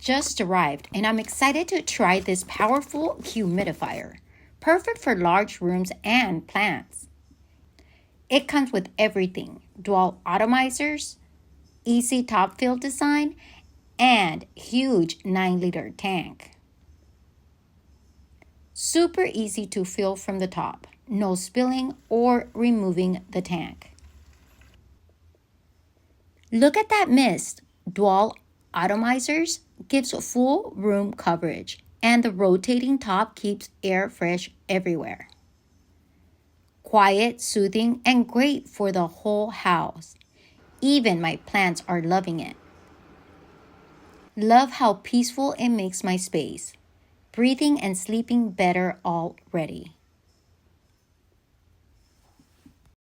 just arrived and I'm excited to try this powerful humidifier, perfect for large rooms and plants. It comes with everything: dual atomizers, easy top fill design, and huge 9-liter tank. Super easy to fill from the top, no spilling or removing the tank. Look at that mist! Dual Atomizers gives full room coverage, and the rotating top keeps air fresh everywhere. Quiet, soothing, and great for the whole house. Even my plants are loving it. Love how peaceful it makes my space. Breathing and sleeping better already.